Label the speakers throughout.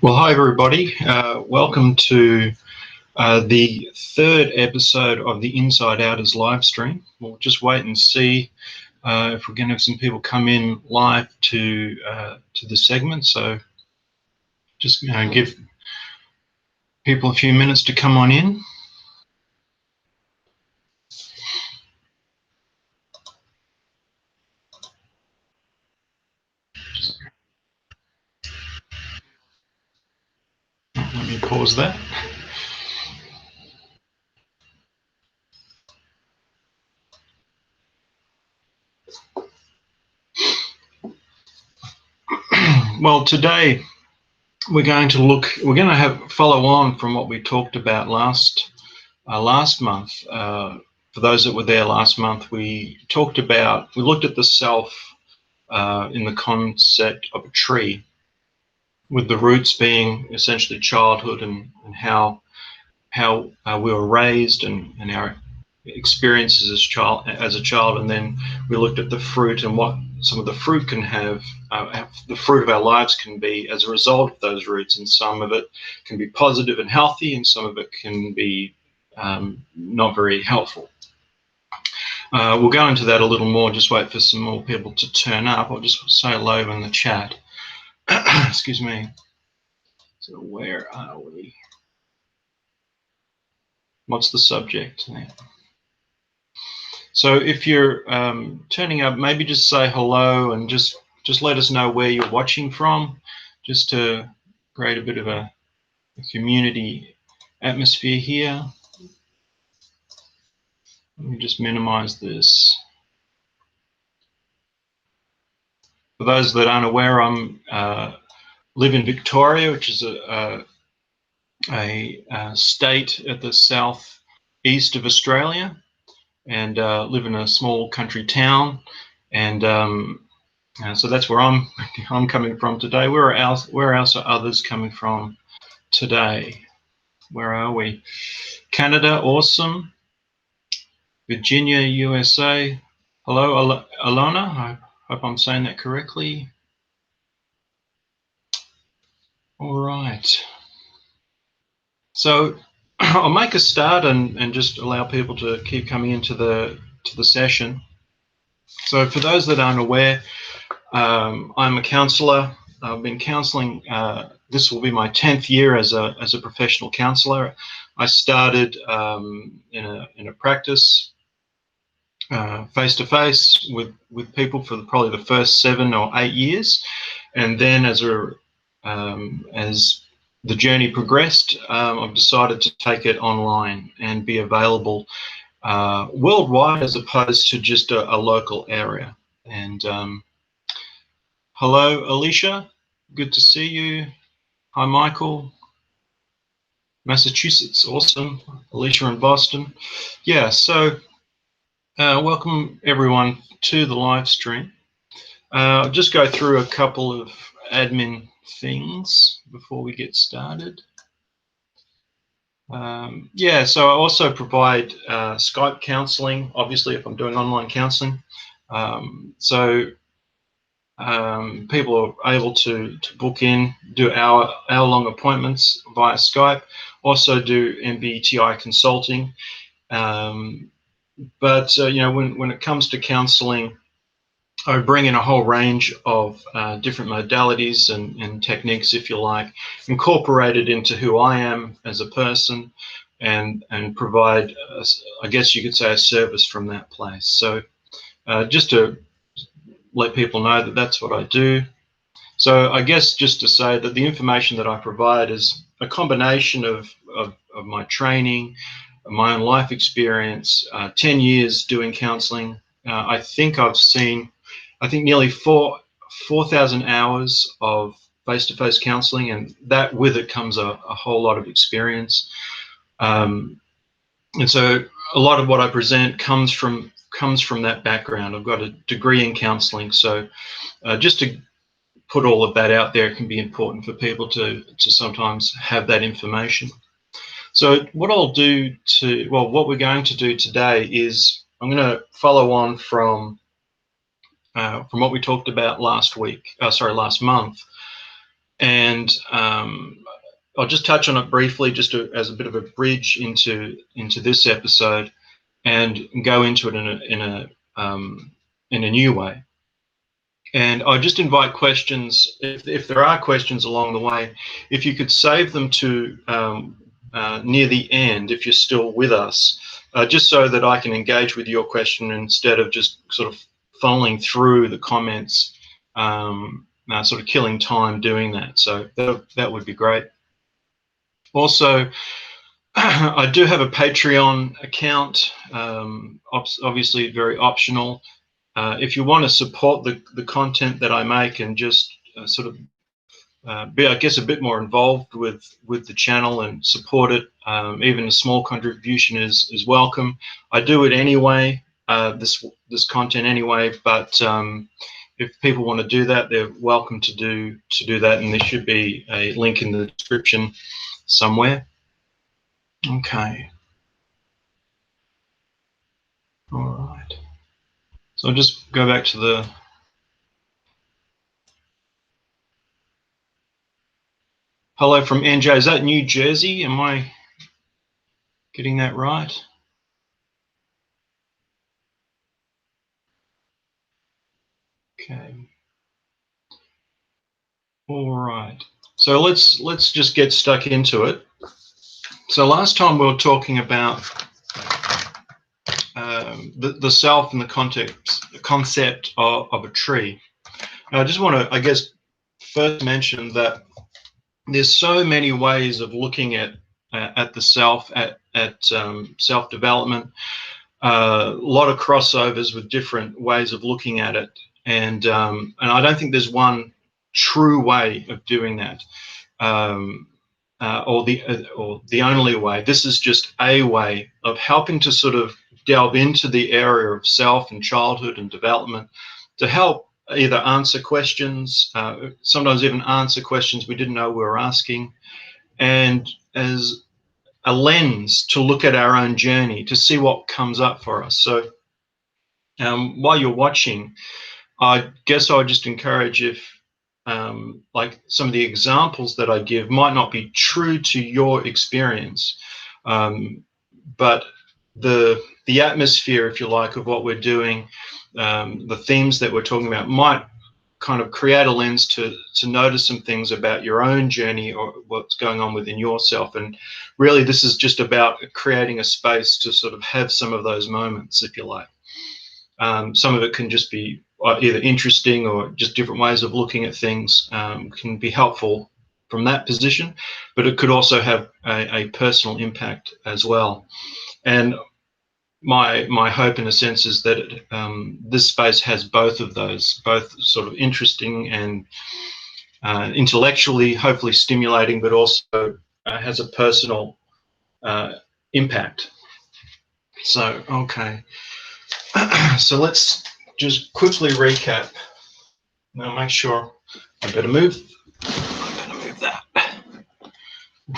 Speaker 1: Well, hi everybody. Welcome to the third episode of the Inside Outers live stream. We'll just wait and see if we're going to have some people come in live to the segment. So just give people a few minutes to come on in. Let me pause that. Well, today we're going to follow on from what we talked about last month. For those that were there last month, we looked at the self in the concept of a tree, with the roots being essentially childhood and how we were raised and our experiences as a child, and then we looked at the fruit and what some of the fruit can have, the fruit of our lives can be as a result of those roots, and some of it can be positive and healthy, and some of it can be not very helpful. We'll go into that a little more. Just wait for some more people to turn up. I'll just say hello in the chat. Excuse me. So where are we? What's the subject? So if you're turning up, maybe just say hello and just let us know where you're watching from, just to create a bit of a community atmosphere here. Let me just minimize this. For those that aren't aware, I live in Victoria, which is a state at the southeast of Australia, and live in a small country town, and so that's where I'm coming from today. Where else are others coming from today? Where are we? Canada, awesome. Virginia, USA. Hello, Alona. I hope I'm saying that correctly. All right. So I'll make a start and just allow people to keep coming into the session. So for those that aren't aware, I'm a counsellor. I've been counselling. This will be my 10th year as a professional counsellor. I started in a practice face to face with people for probably the first 7 or 8 years, and then as the journey progressed, I've decided to take it online and be available worldwide as opposed to just a local area. And hello, Alicia. Good to see you. Hi, Michael. Massachusetts, awesome. Alicia in Boston. Yeah, so welcome everyone to the live stream. I'll just go through a couple of admin things before we get started. Yeah, so I also provide Skype counseling, obviously, if I'm doing online counseling. So people are able to book in, do hour-long appointments via Skype, also do MBTI consulting. But you know, when it comes to counseling, I bring in a whole range of different modalities and techniques, if you like, incorporated into who I am as a person, and provide, I guess you could say, a service from that place. So just to let people know that that's what I do. So I guess just to say that the information that I provide is a combination of my training, my own life experience, 10 years doing counseling. I think I've seen, nearly 4,000 hours of face-to-face counseling, and that with it comes a whole lot of experience. And so a lot of what I present comes from that background. I've got a degree in counseling, so just to put all of that out there, it can be important for people to sometimes have that information. So what what we're going to do today is I'm going to follow on from what we talked about last month, and I'll just touch on it briefly, just as a bit of a bridge into this episode, and go into it in a new way. And I just invite questions, if there are questions along the way, if you could save them to near the end, if you're still with us, just so that I can engage with your question instead of just sort of funneling through the comments, sort of killing time doing that. So that would be great. Also, I do have a Patreon account, obviously very optional. If you want to support the content that I make and just sort of be, I guess, a bit more involved with the channel and support it, even a small contribution is welcome. I do it anyway, this content anyway, but if people want to do that, they're welcome to do that, and there should be a link in the description somewhere. Okay. All right. So I'll just go back to the hello from NJ. Is that New Jersey? Am I getting that right? Okay. All right. So let's just get stuck into it. So last time we were talking about the self and the concept of a tree. Now, I just want to, I guess, first mention that there's so many ways of looking at the self, at self-development. A lot of crossovers with different ways of looking at it, and I don't think there's one true way of doing that, or the only way. This is just a way of helping to sort of delve into the area of self and childhood and development to help either answer questions, sometimes even answer questions we didn't know we were asking, and as a lens to look at our own journey to see what comes up for us. So while you're watching, I guess I would just encourage, if like some of the examples that I give might not be true to your experience, but the atmosphere, if you like, of what we're doing, the themes that we're talking about might kind of create a lens to notice some things about your own journey or what's going on within yourself. And really, this is just about creating a space to sort of have some of those moments, if you like. Some of it can just be either interesting or just different ways of looking at things, can be helpful from that position, but it could also have a personal impact as well. And my hope, in a sense, is that this space has both of those, both sort of interesting and intellectually, hopefully stimulating, but also has a personal impact. So, okay. So let's just quickly recap. Now make sure I better move that.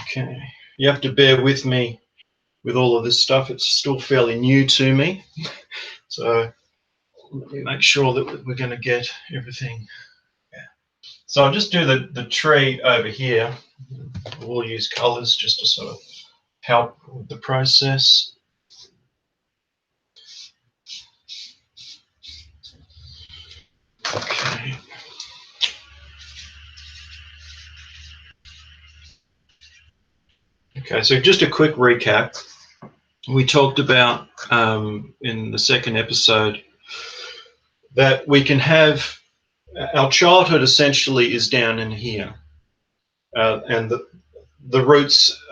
Speaker 1: Okay. You have to bear with me with all of this stuff. It's still fairly new to me. So let me make sure that we're going to get everything. Yeah. So I'll just do the tree over here. We'll use colors just to sort of help with the process. Okay. Okay, so just a quick recap. We talked about in the second episode that we can have our childhood essentially is down in here, and the roots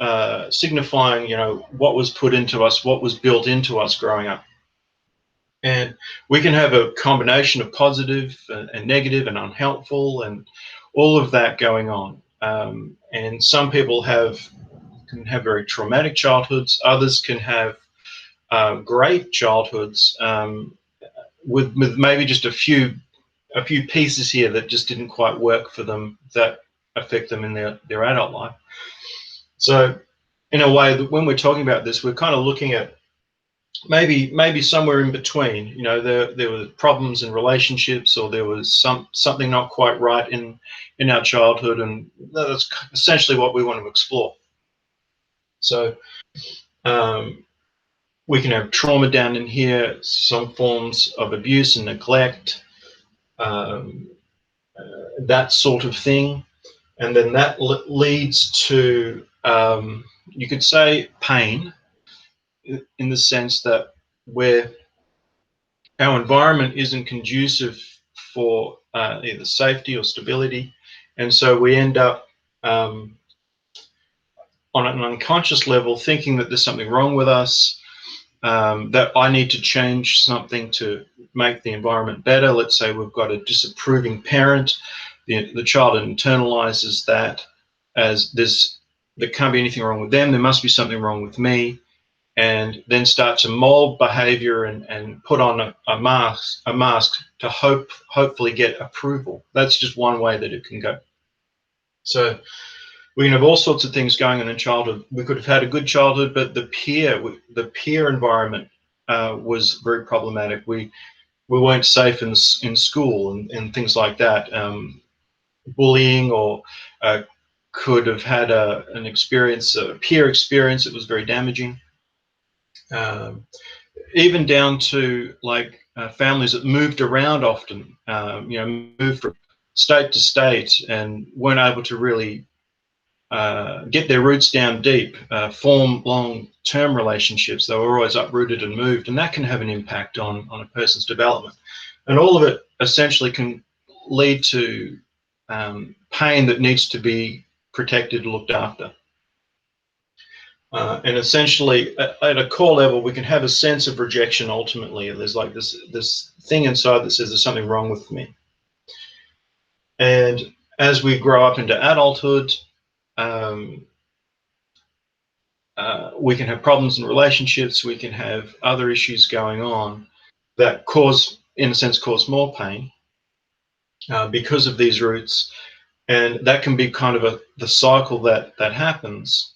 Speaker 1: signifying, you know, what was put into us, what was built into us growing up. And we can have a combination of positive and negative and unhelpful and all of that going on. And some people can have very traumatic childhoods. Others can have great childhoods with maybe just a few pieces here that just didn't quite work for them, that affect them in their adult life. So in a way, when we're talking about this, we're kind of looking at maybe somewhere in between. You know, there were problems in relationships, or there was something not quite right in our childhood, and that's essentially what we want to explore. So we can have trauma down in here, some forms of abuse and neglect, that sort of thing, and then that leads to you could say pain, in the sense that where our environment isn't conducive for either safety or stability, and so we end up on an unconscious level thinking that there's something wrong with us, that I need to change something to make the environment better. Let's say we've got a disapproving parent. The child internalizes that as there can't be anything wrong with them, there must be something wrong with me, and then start to mold behavior and put on a mask to hopefully get approval. That's just one way that it can go. So we can have all sorts of things going on in childhood. We could have had a good childhood, but the peer environment was very problematic. We weren't safe in school and things like that. Bullying, or could have had an experience, a peer experience that was very damaging. Even down to like families that moved around often, you know, moved from state to state and weren't able to really get their roots down deep, form long-term relationships. They were always uprooted and moved, and that can have an impact on a person's development. And all of it essentially can lead to pain that needs to be protected, looked after. And essentially, at a core level, we can have a sense of rejection ultimately. There's like this thing inside that says there's something wrong with me. And as we grow up into adulthood, we can have problems in relationships, we can have other issues going on that in a sense, cause more pain because of these roots. And that can be kind of the cycle that happens.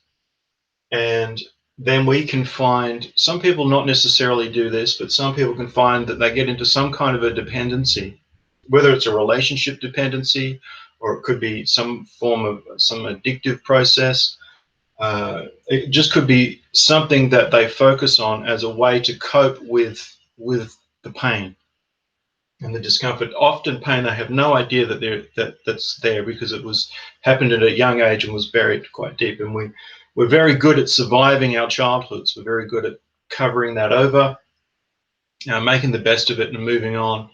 Speaker 1: And then we can find, some people not necessarily do this, but some people can find that they get into some kind of a dependency, whether it's a relationship dependency, or it could be some form of some addictive process. It just could be something that they focus on as a way to cope with the pain and the discomfort. Often pain they have no idea that's there, because it was happened at a young age and was buried quite deep. And we're very good at surviving our childhoods. We're very good at covering that over, making the best of it and moving on.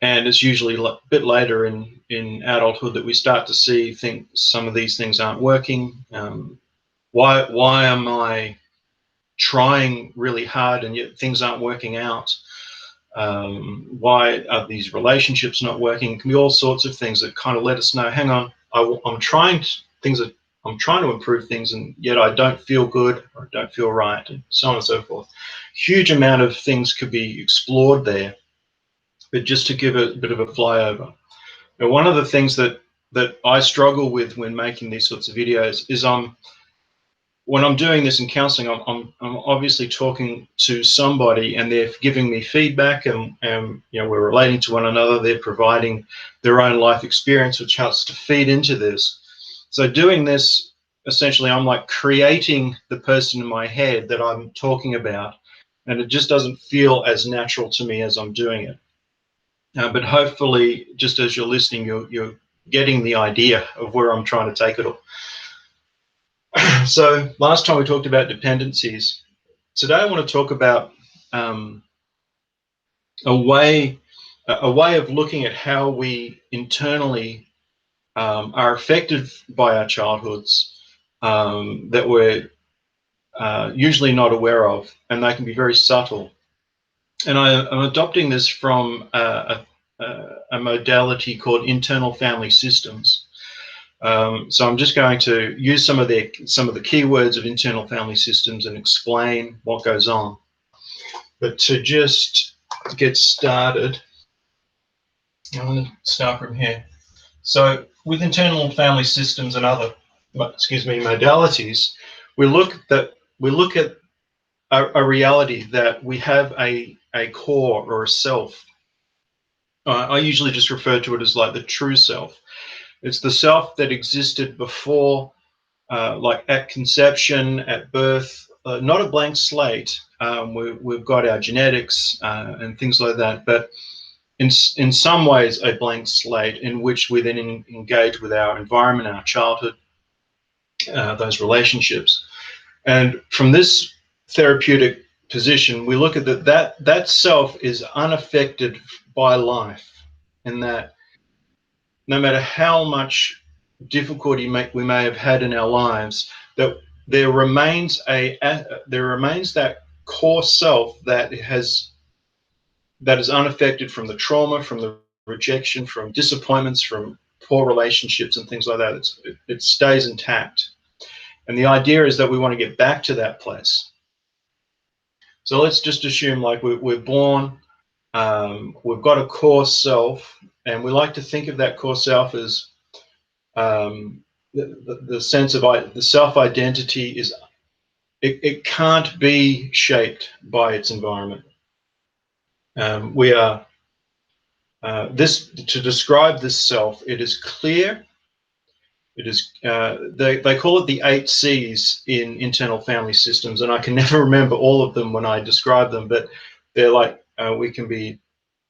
Speaker 1: And it's usually a bit later in adulthood that we start to see some of these things aren't working. Why am I trying really hard and yet things aren't working out? Why are these relationships not working? It can be all sorts of things that kind of let us know, hang on, I'm trying to improve things, and yet I don't feel good, or I don't feel right, and so on and so forth. Huge amount of things could be explored there, but just to give a bit of a flyover. Now, one of the things that I struggle with when making these sorts of videos is when I'm doing this in counseling, I'm obviously talking to somebody and they're giving me feedback, and you know, we're relating to one another. They're providing their own life experience, which helps to feed into this. So doing this, essentially, I'm like creating the person in my head that I'm talking about, and it just doesn't feel as natural to me as I'm doing it. But hopefully, just as you're listening, you're getting the idea of where I'm trying to take it all. So last time we talked about dependencies. Today I want to talk about a way of looking at how we internally are affected by our childhoods that we're usually not aware of, and they can be very subtle. And I'm adopting this from a modality called internal family systems. So I'm just going to use some of the keywords of internal family systems and explain what goes on. But to just get started, I'm going to start from here. So with internal family systems and other, modalities, we look at a reality that we have a core or a self. I usually just refer to it as like the true self. It's the self that existed before, like at conception, at birth, not a blank slate. We've got our genetics and things like that, but in some ways a blank slate in which we then engage with our environment, our childhood, those relationships. And from this therapeutic position, we look at that self is unaffected by life, in that no matter how much difficulty we may have had in our lives, that there remains that core self that is unaffected from the trauma, from the rejection, from disappointments, from poor relationships and things like that. It stays intact. And the idea is that we want to get back to that place. So let's just assume like we're born, we've got a core self, and we like to think of that core self as the sense of the self-identity is, it can't be shaped by its environment. We are, to describe this self, it is clear. It is, they call it the 8 C's in internal family systems, and I can never remember all of them when I describe them, but they're like, we can be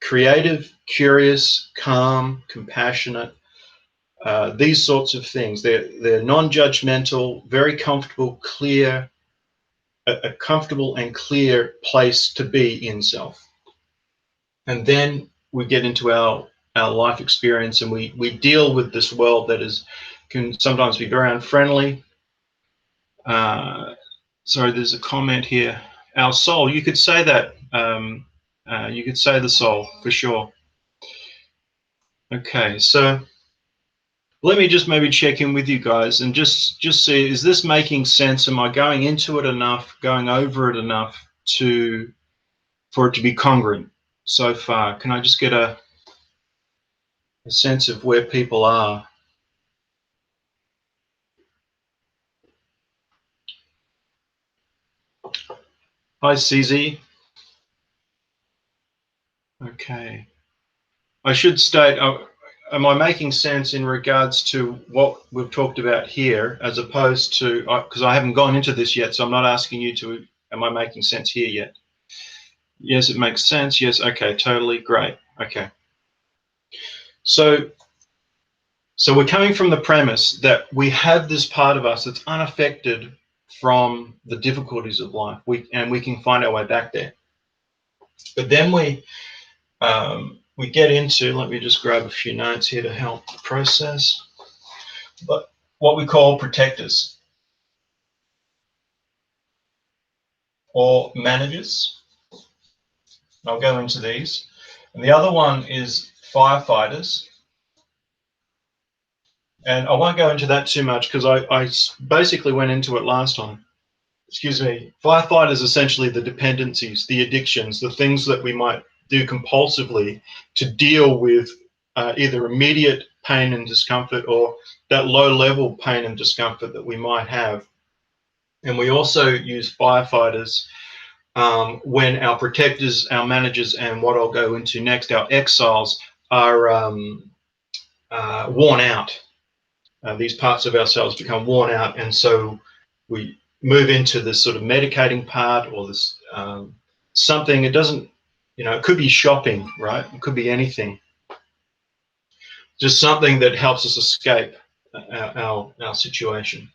Speaker 1: creative, curious, calm, compassionate, these sorts of things. They're non-judgmental, very comfortable, clear, a comfortable and clear place to be in self. And then we get into our life experience, and we deal with this world that can sometimes be very unfriendly. Sorry, there's a comment here. Our soul, you could say that. You could say the soul, for sure. Okay, so let me just maybe check in with you guys and just see, is this making sense? Am I going into it enough, going over it enough for it to be congruent so far? Can I just get a sense of where people are? Hi, CZ. Okay. I should state, am I making sense in regards to what we've talked about here, as opposed to, because I haven't gone into this yet, so I'm not asking you to, am I making sense here yet? Yes, it makes sense. Yes, okay, totally, great. Okay. So we're coming from the premise that we have this part of us that's unaffected from the difficulties of life, and we can find our way back there. But then we get into, let me just grab a few notes here to help the process, but what we call protectors or managers. I'll go into these. And the other one is firefighters. And I won't go into that too much because I basically went into it last time. Excuse me. Firefighters, essentially the dependencies, the addictions, the things that we might do compulsively to deal with either immediate pain and discomfort or that low-level pain and discomfort that we might have. And we also use firefighters when our protectors, our managers, and what I'll go into next, our exiles, are worn out. These parts of ourselves become worn out, and so we move into this sort of medicating part, or this something. It doesn't, it could be shopping, right? It could be anything. Just something that helps us escape our situation.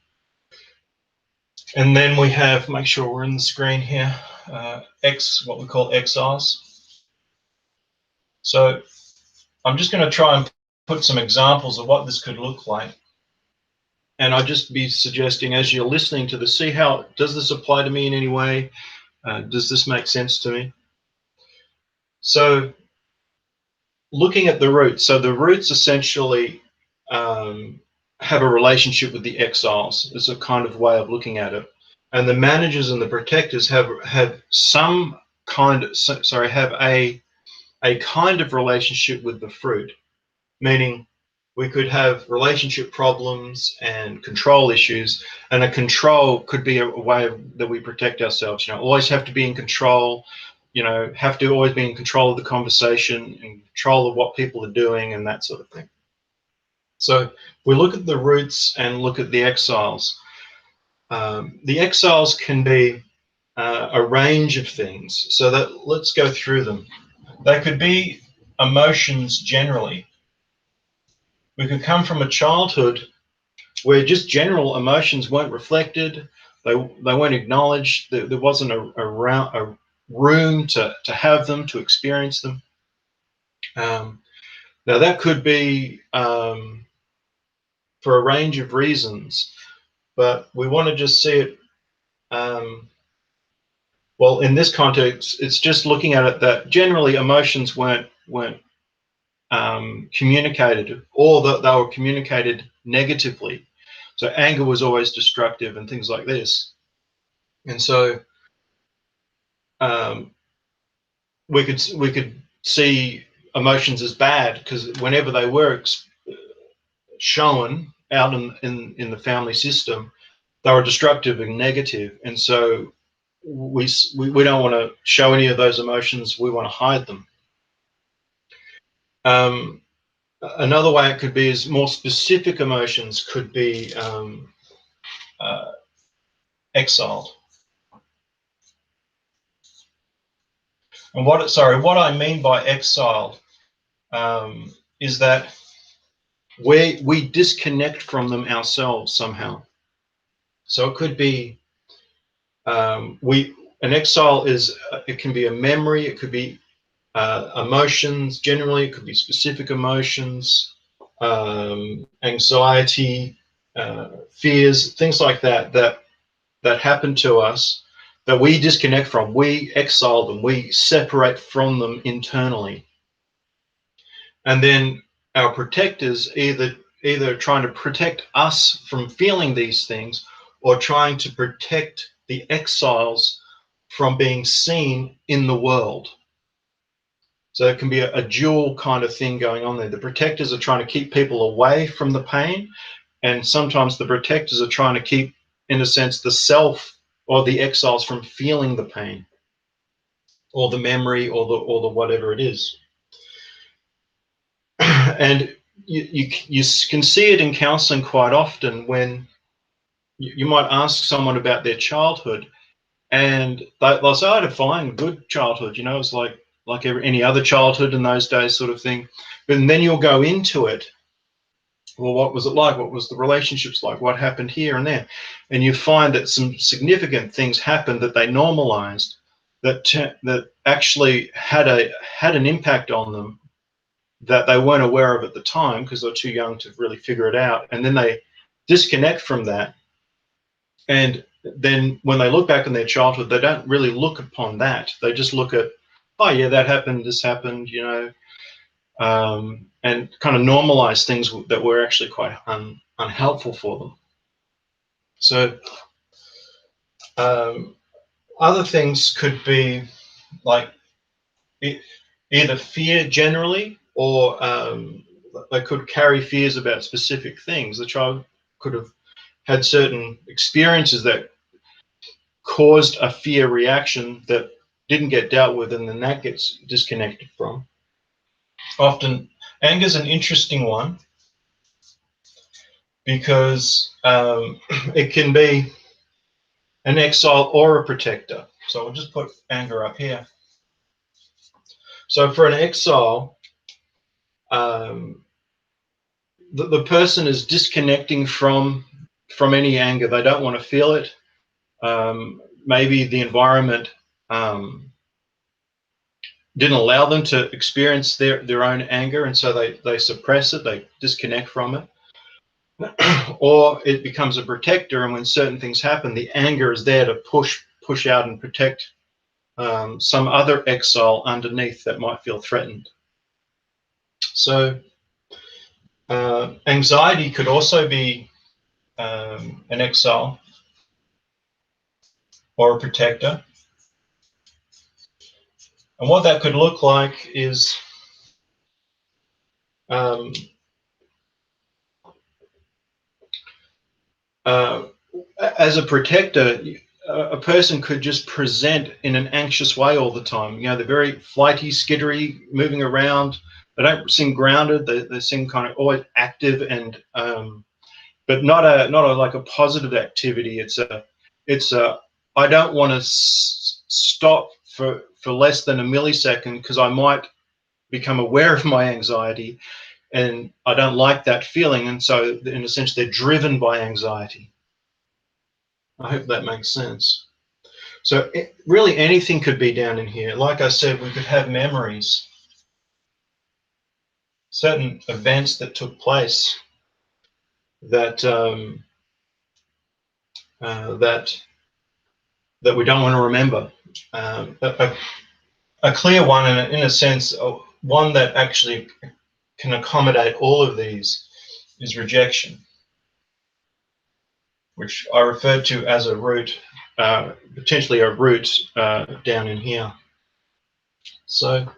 Speaker 1: And then we have, make sure we're in the screen here, what we call exiles. So I'm just going to try and put some examples of what this could look like. And I'll just be suggesting, as you're listening to this, see how, does this apply to me in any way? Does this make sense to me? So looking at the roots. So the roots essentially have a relationship with the exiles. It's a kind of way of looking at it. And the managers and the protectors have some kind of, have a kind of relationship with the fruit, meaning We could have relationship problems and control issues, and a control could be a way that we protect ourselves. Always have to be in control. Have to always be in control of the conversation, in control of what people are doing, and that sort of thing. So we look at the roots and look at the exiles. The exiles can be a range of things. So let's go through them. They could be emotions generally. We could come from a childhood where just general emotions weren't reflected, they weren't acknowledged, there wasn't a room to have them, to experience them. Now that could be for a range of reasons, but we want to just see it, well, in this context, it's just looking at it that generally emotions weren't communicated, or that they were communicated negatively. So anger was always destructive and things like this. And so we could see emotions as bad because whenever they were shown out in the family system, they were destructive and negative. And so we don't want to show any of those emotions. We want to hide them. Another way it could be is more specific emotions could be exiled. And what I mean by exiled is that we disconnect from them ourselves somehow. So it could be an exile is it can be a memory, it could be emotions. Generally, it could be specific emotions, anxiety, fears, things like that happen to us that we disconnect from. We exile them. We separate from them internally. And then our protectors either trying to protect us from feeling these things or trying to protect the exiles from being seen in the world. So it can be a dual kind of thing going on there. The protectors are trying to keep people away from the pain, and sometimes the protectors are trying to keep, in a sense, the self or the exiles from feeling the pain or the memory or the whatever it is. And you can see it in counseling quite often when you might ask someone about their childhood, and they'll say, I had a fine, good childhood, it's like any other childhood in those days, sort of thing. But then you'll go into it. Well, what was it like? What was the relationships like? What happened here and there? And you find that some significant things happened that they normalized, that actually had an impact on them that they weren't aware of at the time because they're too young to really figure it out. And then they disconnect from that. And then when they look back in their childhood, they don't really look upon that. They just look at, oh yeah, that happened, this happened, and kind of normalize things that were actually quite unhelpful for them. So other things could be like either fear generally, or they could carry fears about specific things. The child could have had certain experiences that caused a fear reaction that didn't get dealt with, and then that gets disconnected from. Often, anger is an interesting one because it can be an exile or a protector. So I'll just put anger up here. So for an exile, the person is disconnecting from any anger. They don't want to feel it. Maybe the environment didn't allow them to experience their own anger, and so they suppress it, they disconnect from it. Or it becomes a protector, and when certain things happen, the anger is there to push out and protect some other exile underneath that might feel threatened. So anxiety could also be an exile or a protector. And what that could look like is as a protector, a person could just present in an anxious way all the time. You know, they're very flighty, skittery, moving around. They don't seem grounded. They seem kind of always active, and but not a like a positive activity. It's a I don't want to stop for less than a millisecond because I might become aware of my anxiety, and I don't like that feeling, and so in a sense they're driven by anxiety. I hope that makes sense. So really anything could be down in here. Like I said, we could have memories, certain events that took place that that we don't want to remember. A clear one, in a sense, one that actually can accommodate all of these is rejection, which I referred to as a root, potentially a root down in here. So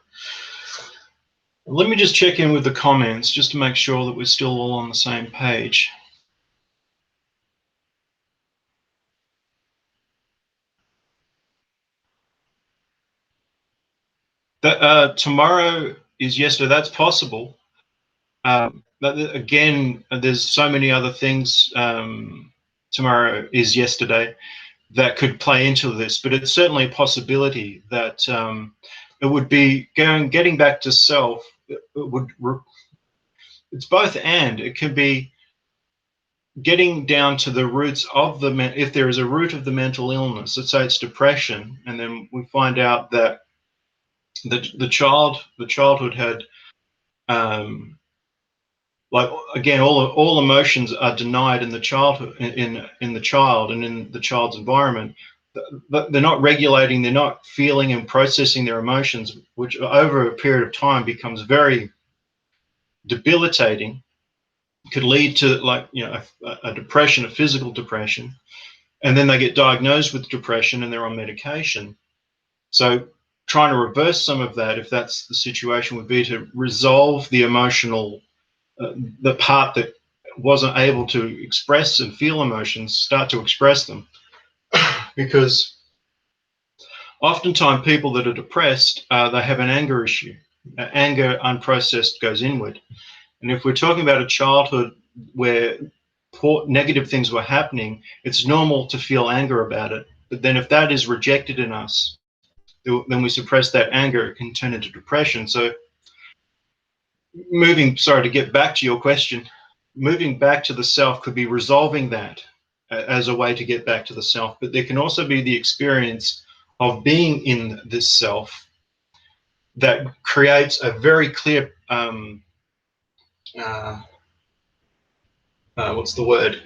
Speaker 1: let me just check in with the comments just to make sure that we're still all on the same page. Tomorrow is yesterday. That's possible. But again, there's so many other things. Tomorrow is yesterday that could play into this, but it's certainly a possibility that it would be getting back to self. It's both and. It could be getting down to the roots of if there is a root of the mental illness. Let's say it's depression, and then we find out that the childhood had like, again, all emotions are denied in the childhood, in the child and in the child's environment. They're not regulating, they're not feeling and processing their emotions, which over a period of time becomes very debilitating. Could lead to, like, you know, a depression, a physical depression, and then they get diagnosed with depression and they're on medication. So trying to reverse some of that, if that's the situation, would be to resolve the emotional, the part that wasn't able to express and feel emotions, start to express them. Because oftentimes people that are depressed, they have an anger issue. Anger unprocessed goes inward. And if we're talking about a childhood where negative things were happening, it's normal to feel anger about it. But then if that is rejected in us, then we suppress that anger, it can turn into depression. So sorry, to get back to your question, moving back to the self could be resolving that as a way to get back to the self. But there can also be the experience of being in this self that creates a very clear, what's the word?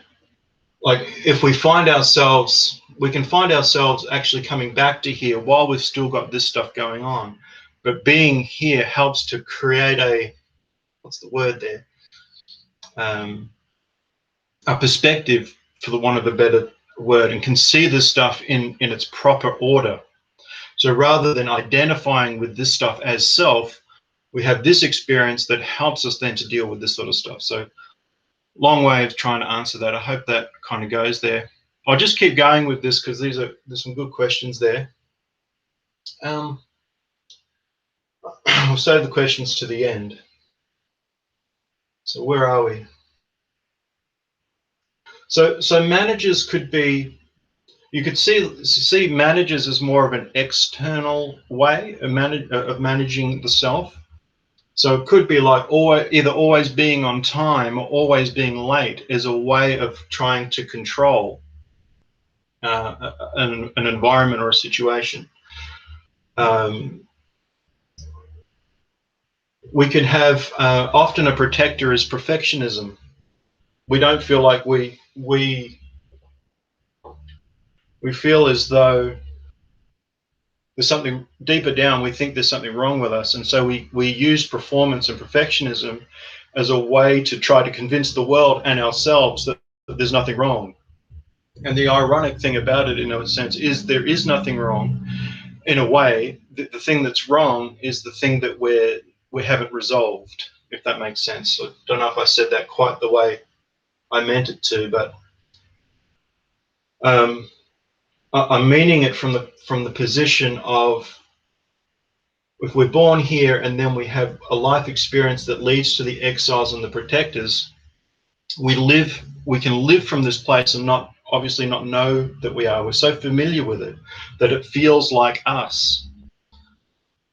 Speaker 1: Like, if we find ourselves, we can find ourselves actually coming back to here while we've still got this stuff going on. But being here helps to create a, what's the word there? A perspective, for the want of a better word, and can see this stuff in its proper order. So rather than identifying with this stuff as self, we have this experience that helps us then to deal with this sort of stuff. So long way of trying to answer that. I hope that kind of goes there. I'll just keep going with this because there's some good questions there. We'll save the questions to the end. So where are we? So managers could be, you could see managers as more of an external way of managing the self. So it could be like either always being on time or always being late as a way of trying to control an environment or a situation. We could have often a protector is perfectionism. We don't feel like we feel as though there's something deeper down. We think there's something wrong with us, and so we use performance and perfectionism as a way to try to convince the world and ourselves that there's nothing wrong. And the ironic thing about it, in a sense, is there is nothing wrong. In a way, the thing that's wrong is the thing that we haven't resolved, if that makes sense. I don't know if I said that quite the way I meant it to, but I'm meaning it from the position of, if we're born here and then we have a life experience that leads to the exiles and the protectors, we can live from this place and not obviously not know that we are. We're so familiar with it that it feels like us.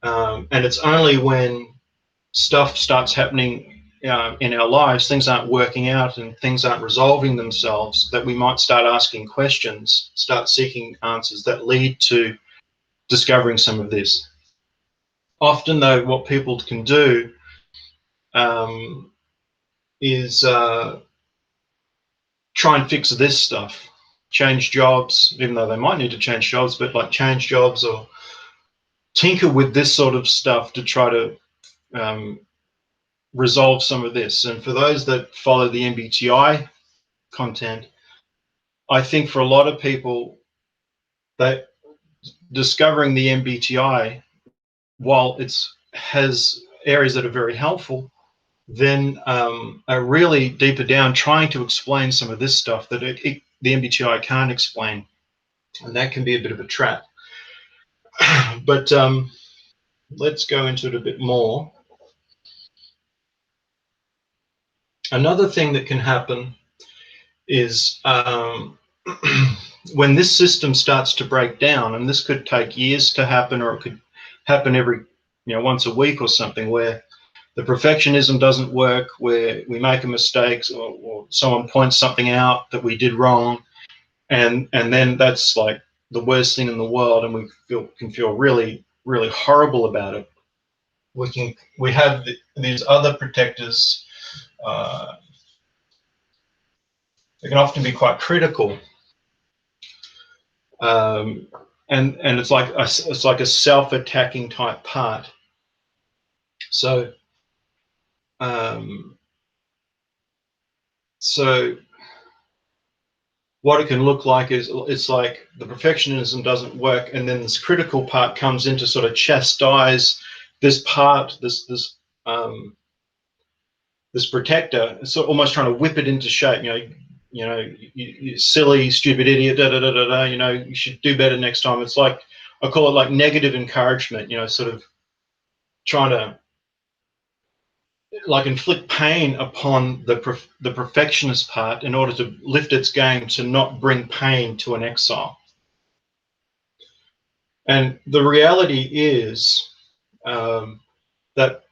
Speaker 1: And it's only when stuff starts happening in our lives, things aren't working out and things aren't resolving themselves, that we might start asking questions, start seeking answers that lead to discovering some of this. Often, though, what people can do is try and fix this stuff, change jobs, even though they might need to change jobs, but like change jobs or tinker with this sort of stuff to try to resolve some of this. And for those that follow the MBTI content, I think for a lot of people, that discovering the MBTI, while it has areas that are very helpful, then are really deeper down trying to explain some of this stuff that the MBTI can't explain, and that can be a bit of a trap. But let's go into it a bit more. Another thing that can happen is when this system starts to break down, and this could take years to happen, or it could happen every, once a week or something, where the perfectionism doesn't work, where we make a mistake, or someone points something out that we did wrong, and then that's like the worst thing in the world, and we can feel really, really horrible about it. We have these other protectors. They can often be quite critical, and it's like a self-attacking type part. So what it can look like is, it's like the perfectionism doesn't work, and then this critical part comes in to sort of chastise this part, this protector, so almost trying to whip it into shape. You silly, stupid idiot, you should do better next time. It's like, I call it like negative encouragement, sort of trying to like inflict pain upon the perfectionist part in order to lift its game, to not bring pain to an exile. And the reality is that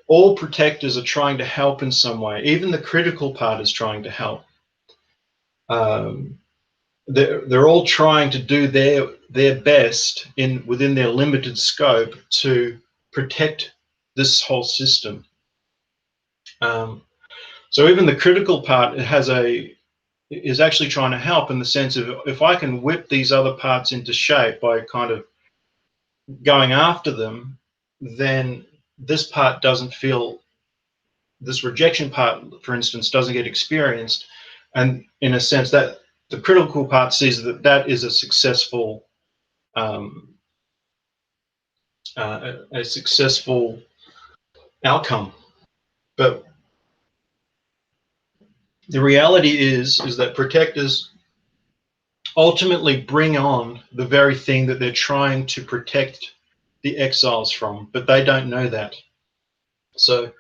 Speaker 1: all protectors are trying to help in some way. Even the critical part is trying to help. They're all trying to do their best within their limited scope to protect this whole system. So even the critical part is actually trying to help, in the sense of, if I can whip these other parts into shape by kind of going after them, then this part doesn't feel, this rejection part, for instance, doesn't get experienced. And in a sense, that the critical part sees that is a successful outcome. But the reality is that protectors ultimately bring on the very thing that they're trying to protect the exiles from, but they don't know that. So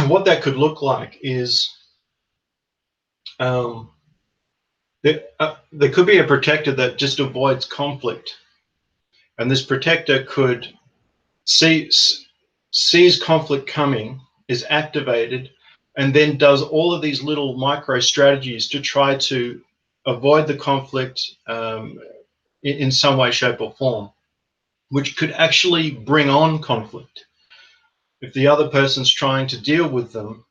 Speaker 1: what that could look like is there could be a protector that just avoids conflict, and this protector could sees conflict coming, is activated, and then does all of these little micro strategies to try to avoid the conflict in some way, shape, or form, which could actually bring on conflict. If the other person's trying to deal with them,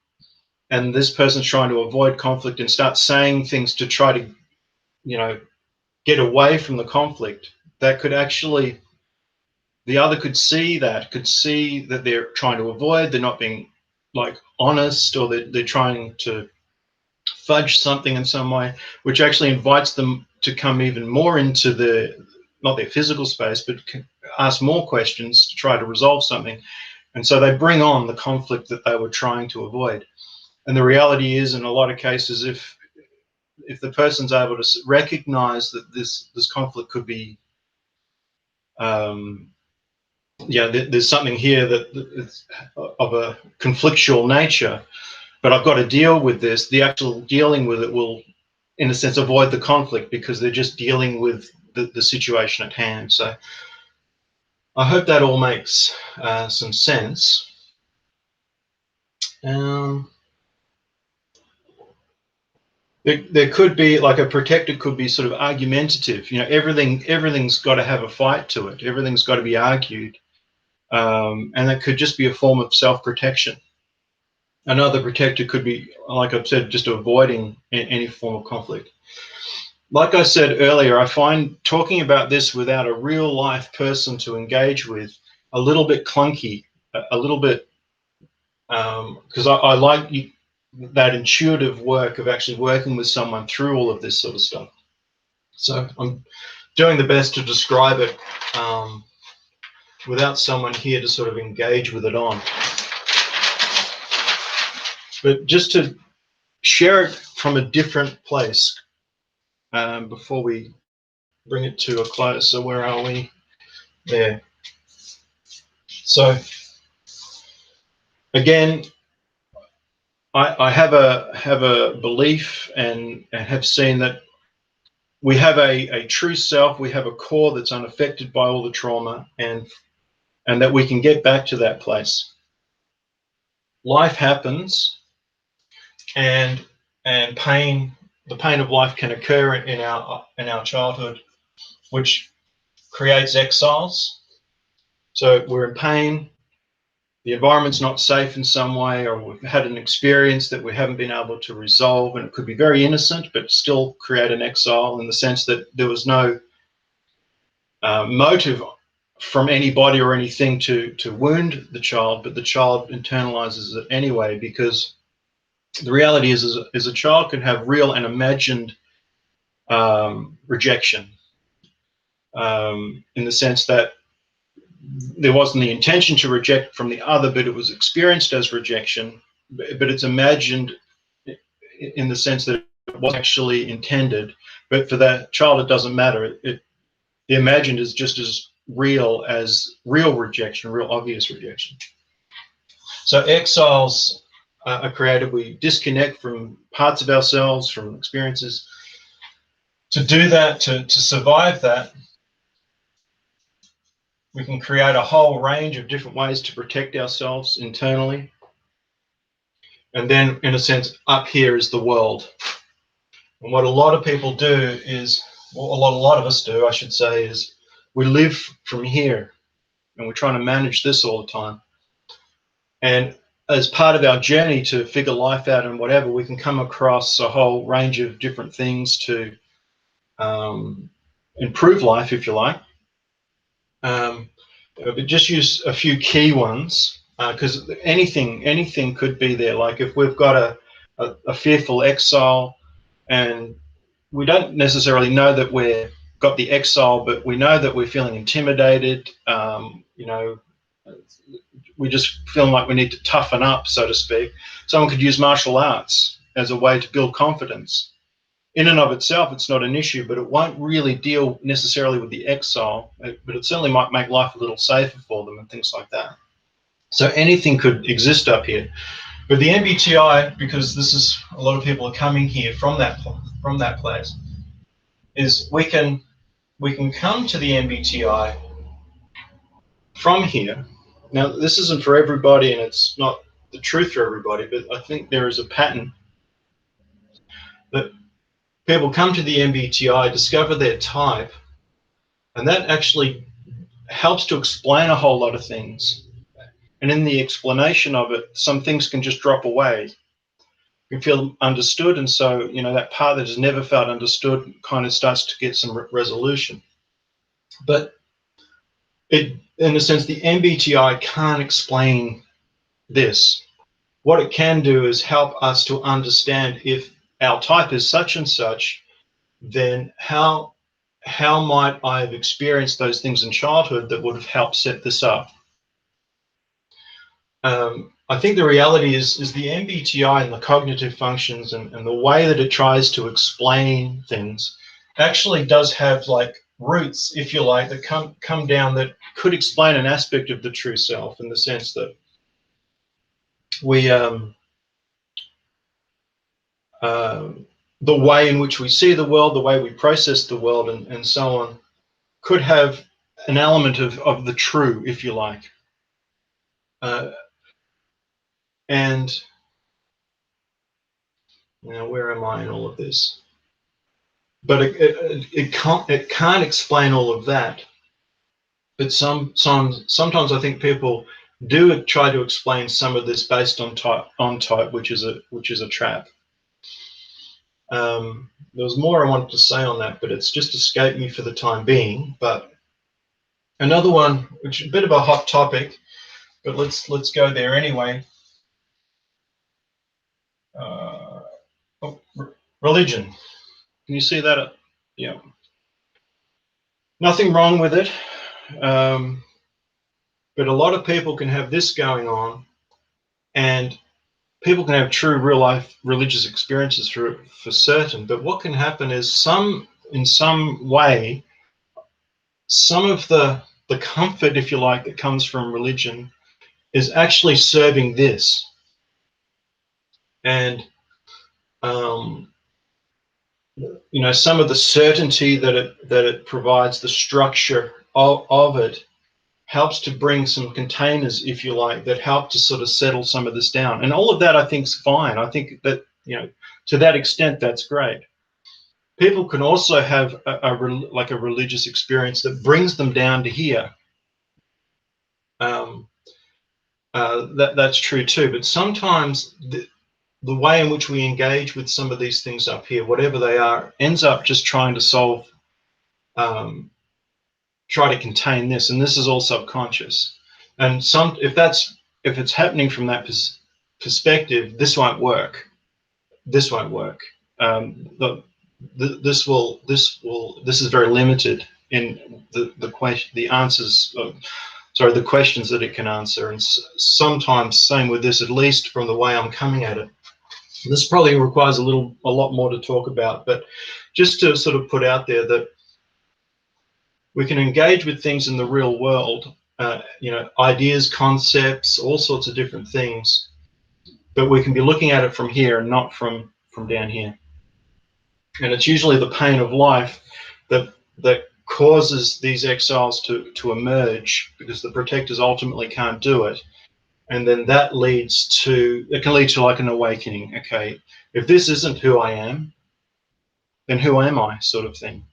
Speaker 1: and this person's trying to avoid conflict and start saying things to try to, get away from the conflict, that could actually, the other could see that they're trying to avoid, they're not being like honest, or they're trying to fudge something in some way, which actually invites them to come even more into not their physical space, but ask more questions to try to resolve something. And so they bring on the conflict that they were trying to avoid. And the reality is, in a lot of cases, if the person's able to recognize that this conflict could be, yeah, there's something here that is of a conflictual nature, but I've got to deal with this. The actual dealing with it will, in a sense, avoid the conflict because they're just dealing with the situation at hand. So I hope that all makes some sense. There could be, like, a protector could be sort of argumentative. You know, everything's got to have a fight to it. Everything's got to be argued, and that could just be a form of self-protection. Another protector could be, like I've said, just avoiding any form of conflict. Like I said earlier, I find talking about this without a real life person to engage with a little bit clunky, a little bit, because I like that intuitive work of actually working with someone through all of this sort of stuff. So I'm doing the best to describe it without someone here to sort of engage with it on. But just to share it from a different place before we bring it to a close. So where are we? There. So again, I have a belief and have seen that we have a true self. We have a core that's unaffected by all the trauma, and that we can get back to that place. Life happens, and pain, the pain of life can occur in our childhood, which creates exiles. So we're in pain, the environment's not safe in some way, or we've had an experience that we haven't been able to resolve, and it could be very innocent but still create an exile, in the sense that there was no motive from anybody or anything to wound the child, but the child internalizes it anyway, because the reality is a child can have real and imagined rejection, in the sense that there wasn't the intention to reject from the other, but it was experienced as rejection, but it's imagined in the sense that it was actually intended. But for that child, it doesn't matter. The imagined is just as real as real rejection, real obvious rejection. So exiles are created. We disconnect from parts of ourselves, from experiences. To do that, to survive that, we can create a whole range of different ways to protect ourselves internally. And then, in a sense, up here is the world. And what a lot of people do is, well, a lot of us do, I should say, is we live from here, and we're trying to manage this all the time. And as part of our journey to figure life out and whatever, we can come across a whole range of different things to improve life, if you like. But just use a few key ones, because anything could be there. Like if we've got a fearful exile, and we don't necessarily know that we've got the exile, but we know that we're feeling intimidated, you know, we just feeling like we need to toughen up, so to speak. Someone could use martial arts as a way to build confidence. In and of itself, it's not an issue, but it won't really deal necessarily with the exile, but it certainly might make life a little safer for them and things like that. So anything could exist up here. But the MBTI, because this is, a lot of people are coming here from that place, is we can come to the MBTI from here. Now, this isn't for everybody, and it's not the truth for everybody, but I think there is a pattern that people come to the MBTI, discover their type, and that actually helps to explain a whole lot of things. And in the explanation of it, some things can just drop away. You feel understood, and so, you know, that part that has never felt understood kind of starts to get some resolution. But it, in a sense, the MBTI can't explain this. What it can do is help us to understand, if our type is such and such, then how might I have experienced those things in childhood that would have helped set this up? I think the reality is the MBTI and the cognitive functions and the way that it tries to explain things actually does have like roots, if you like, that come down that could explain an aspect of the true self, in the sense that we the way in which we see the world, the way we process the world, and so on, could have an element of the true, if you like. And now, where am I in all of this? But it can't explain all of that. But sometimes I think people do try to explain some of this based on type, which is a trap. There was more I wanted to say on that, but it's just escaped me for the time being. But another one, which is a bit of a hot topic, but let's go there anyway. Religion. Can you see that? Yeah. Nothing wrong with it, but a lot of people can have this going on, and people can have true real life religious experiences for certain. But what can happen is in some way, some of the comfort, if you like, that comes from religion is actually serving this. And some of the certainty that it provides, the structure of it, helps to bring some containers, if you like, that help to sort of settle some of this down. And all of that, I think, is fine. I think that, to that extent, that's great. People can also have a religious experience that brings them down to here. That's true too. But sometimes the way in which we engage with some of these things up here, whatever they are, ends up just trying to solve, try to contain this, and this is all subconscious. And if it's happening from that perspective, this won't work. This won't work. This is very limited in the answers. The questions that it can answer. And sometimes, same with this, at least from the way I'm coming at it. This probably requires a lot more to talk about, but just to sort of put out there that we can engage with things in the real world, ideas, concepts, all sorts of different things, but we can be looking at it from here and not from down here. And it's usually the pain of life that causes these exiles to emerge, because the protectors ultimately can't do it. And then it can lead to like an awakening. Okay, if this isn't who I am, then who am I, sort of thing.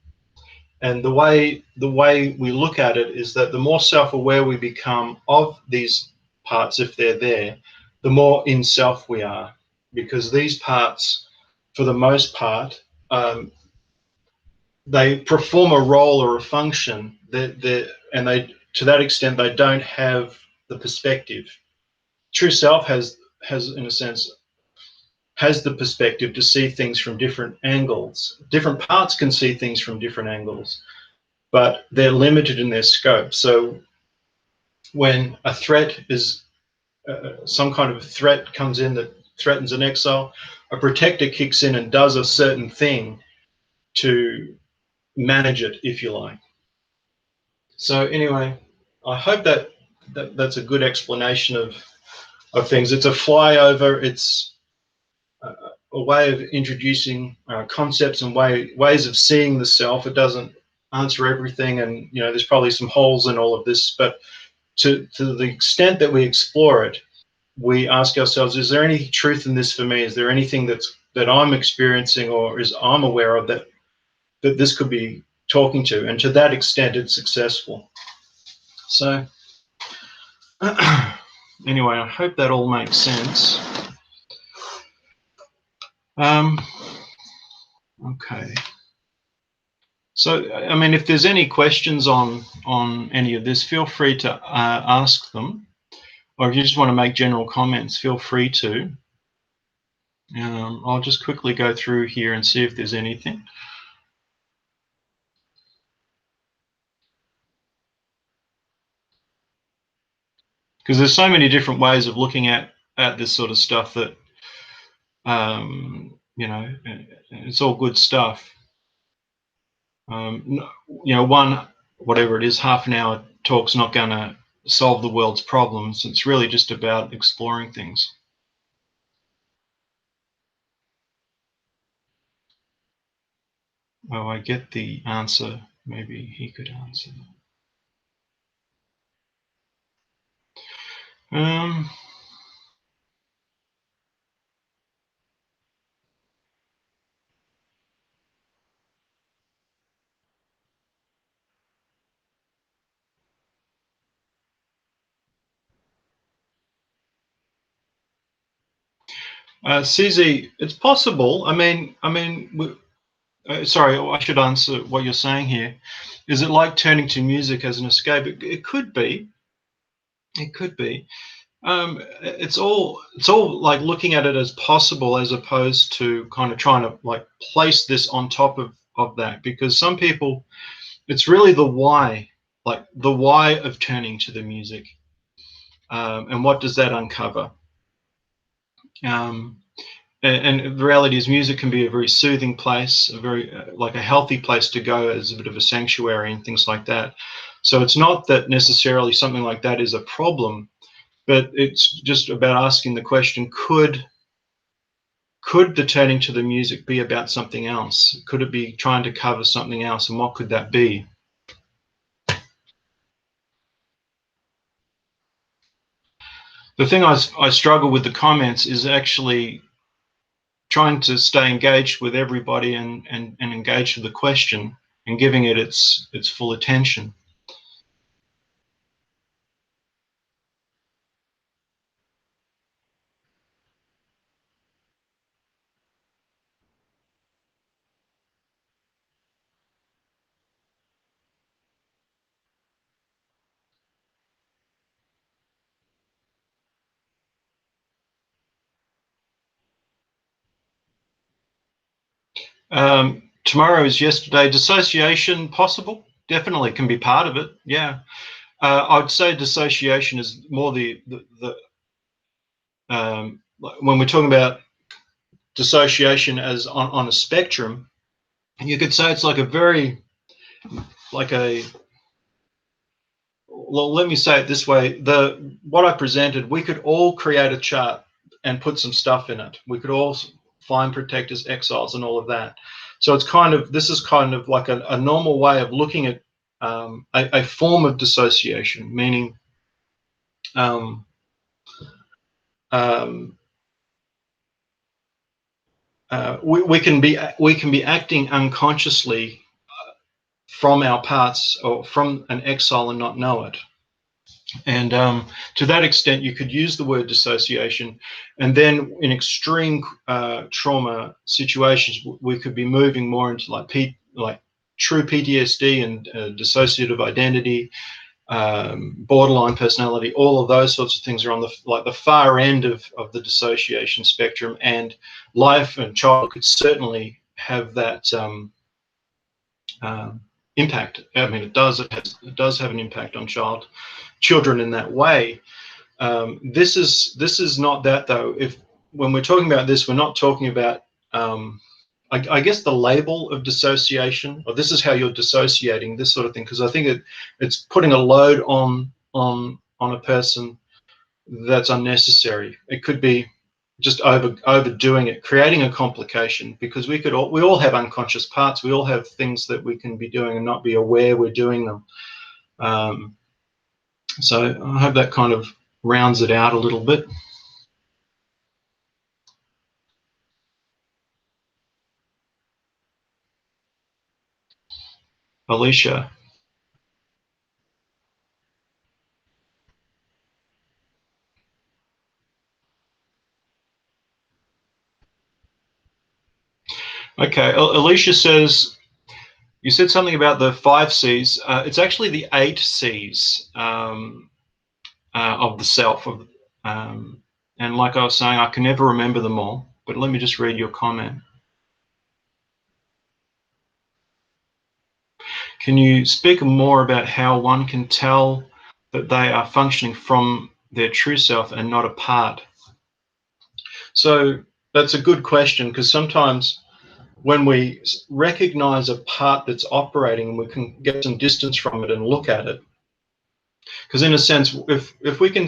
Speaker 1: And the way we look at it is that the more self-aware we become of these parts, if they're there, the more in self we are, because these parts, for the most part, they perform a role or a function and to that extent they don't have the perspective. True self has in a sense has the perspective to see things from different angles. Different parts can see things from different angles, but they're limited in their scope. So when a threat is some kind of a threat comes in that threatens an exile, a protector kicks in and does a certain thing to manage it, if you like. So anyway, I hope that's a good explanation of things. It's a flyover. It's a way of introducing concepts and ways of seeing the self. It doesn't answer everything, and there's probably some holes in all of this. But to the extent that we explore it, we ask ourselves: is there any truth in this for me? Is there anything that I'm experiencing, or I'm aware of that this could be talking to? And to that extent, it's successful. So anyway, I hope that all makes sense. Okay. So, I mean, if there's any questions on any of this, feel free to ask them. Or if you just want to make general comments, feel free to. I'll just quickly go through here and see if there's anything. because there's so many different ways of looking at this sort of stuff that you know, it's all good stuff. You know, whatever it is, half an hour talk's not going to solve the world's problems. It's really just about exploring things. Oh, I get the answer. Maybe he could answer. CZ, it's possible. Sorry, I should answer what you're saying here. Is it like turning to music as an escape? It could be. It could be. It's all like looking at it as possible, as opposed to kind of trying to like place this on top of that. Because some people, it's really the why, like the why of turning to the music, and what does that uncover? And the reality is, music can be a very soothing place, a very like a healthy place to go as a bit of a sanctuary and things like that. So it's not that necessarily something like that is a problem, but it's just about asking the question: could the turning to the music be about something else? Could it be trying to cover something else, and what could that be? The thing I struggle with the comments is actually trying to stay engaged with everybody and engaged with the question and giving it its full attention. Tomorrow is yesterday. Dissociation possible? Definitely can be part of it. Yeah, I'd say dissociation is more the when we're talking about dissociation as on a spectrum, you could say it's like a very like a well, let me say it this way: what I presented, we could all create a chart and put some stuff in it. We could all find protectors, exiles, and all of that. So it's kind of, this is kind of like a normal way of looking at a form of dissociation, meaning um, um, we can be acting unconsciously from our parts or from an exile and not know it. And to that extent, you could use the word dissociation. And then in extreme trauma situations, we could be moving more into like true PTSD and dissociative identity, borderline personality. All of those sorts of things are on the far end of the dissociation spectrum. And life and child could certainly have that impact. I mean, it does. It does have an impact on children in that way. This is not that, though. If when we're talking about this, we're not talking about I guess the label of dissociation, or this is how you're dissociating, this sort of thing, because I think it's putting a load on a person that's unnecessary. It could be just overdoing it, creating a complication, because we all have unconscious parts. We all have things that we can be doing and not be aware we're doing them. So I hope that kind of rounds it out a little bit. Alicia. Okay, Alicia says, you said something about the 5 C's. It's actually the 8 C's of the self. And like I was saying, I can never remember them all, but let me just read your comment. Can you speak more about how one can tell that they are functioning from their true self and not a part? So that's a good question, because sometimes when we recognize a part that's operating and we can get some distance from it and look at it, because in a sense, if we can,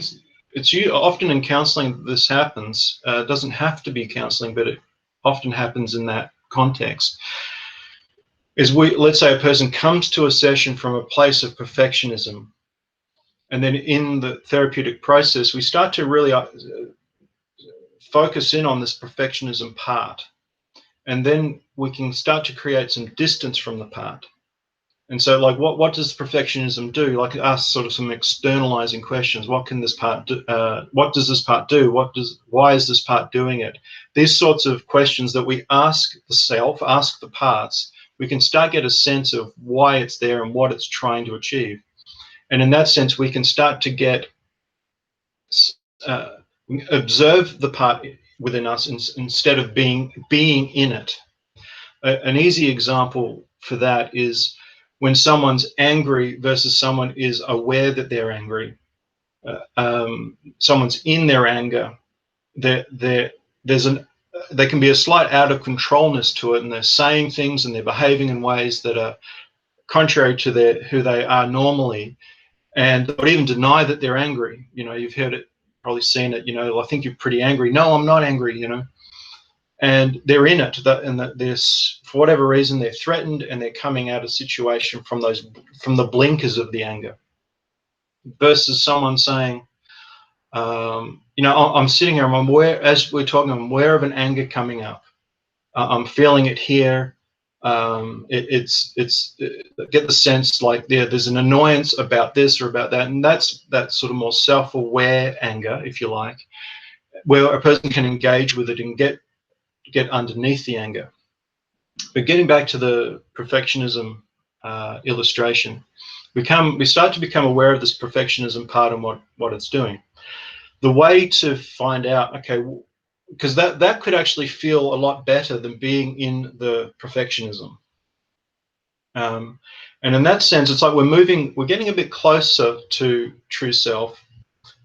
Speaker 1: it's often in counseling this happens. It doesn't have to be counseling, but it often happens in that context. Is let's say a person comes to a session from a place of perfectionism, and then in the therapeutic process, we start to really focus in on this perfectionism part, and then we can start to create some distance from the part. And so, like, what does perfectionism do? Like, ask sort of some externalizing questions. What can this part do? What does this part do? Why is this part doing it? These sorts of questions that we ask the self, ask the parts, we can start get a sense of why it's there and what it's trying to achieve. And in that sense, we can start to get observe the part within us instead of being in it. An easy example for that is when someone's angry versus someone is aware that they're angry. Someone's in their anger. There can be a slight out of controlness to it, and they're saying things and they're behaving in ways that are contrary to who they are normally, and they would even deny that they're angry. You know, you've heard it, probably seen it. You know, I think you're pretty angry. No, I'm not angry. You know. And they're in it, and there's, for whatever reason, they're threatened, and they're coming out of situation from the blinkers of the anger, versus someone saying, you know, I'm sitting here, I'm aware, as we're talking, I'm aware of an anger coming up. I'm feeling it here. Get the sense like there's an annoyance about this or about that, and that's that sort of more self-aware anger, if you like, where a person can engage with it and get underneath the anger. But getting back to the perfectionism illustration, we start to become aware of this perfectionism part and what it's doing. The way to find out, okay, because that could actually feel a lot better than being in the perfectionism. And in that sense, it's like we're getting a bit closer to true self,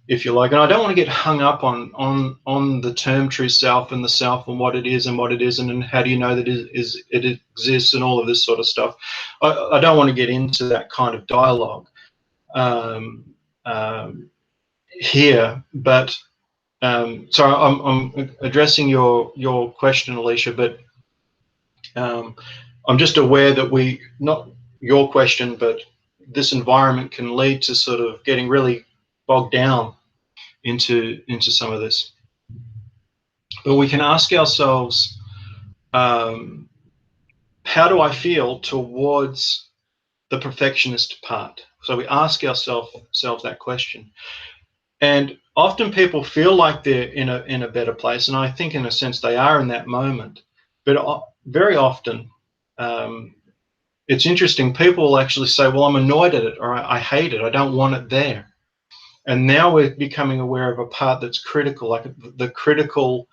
Speaker 1: if you like. And I don't want to get hung up on the term true self and the self and what it is and what it isn't, and how do you know that it exists and all of this sort of stuff. I don't want to get into that kind of dialogue here, but so I'm addressing your question, Alicia, but I'm just aware that not your question, but this environment can lead to sort of getting really bogged down into some of this. But we can ask ourselves, how do I feel towards the perfectionist part? So we ask ourselves that question. And often people feel like they're in a better place, and I think in a sense they are in that moment. But very often, it's interesting, people will actually say, well, I'm annoyed at it, or I hate it, I don't want it there. And now we're becoming aware of a part that's critical, like the critical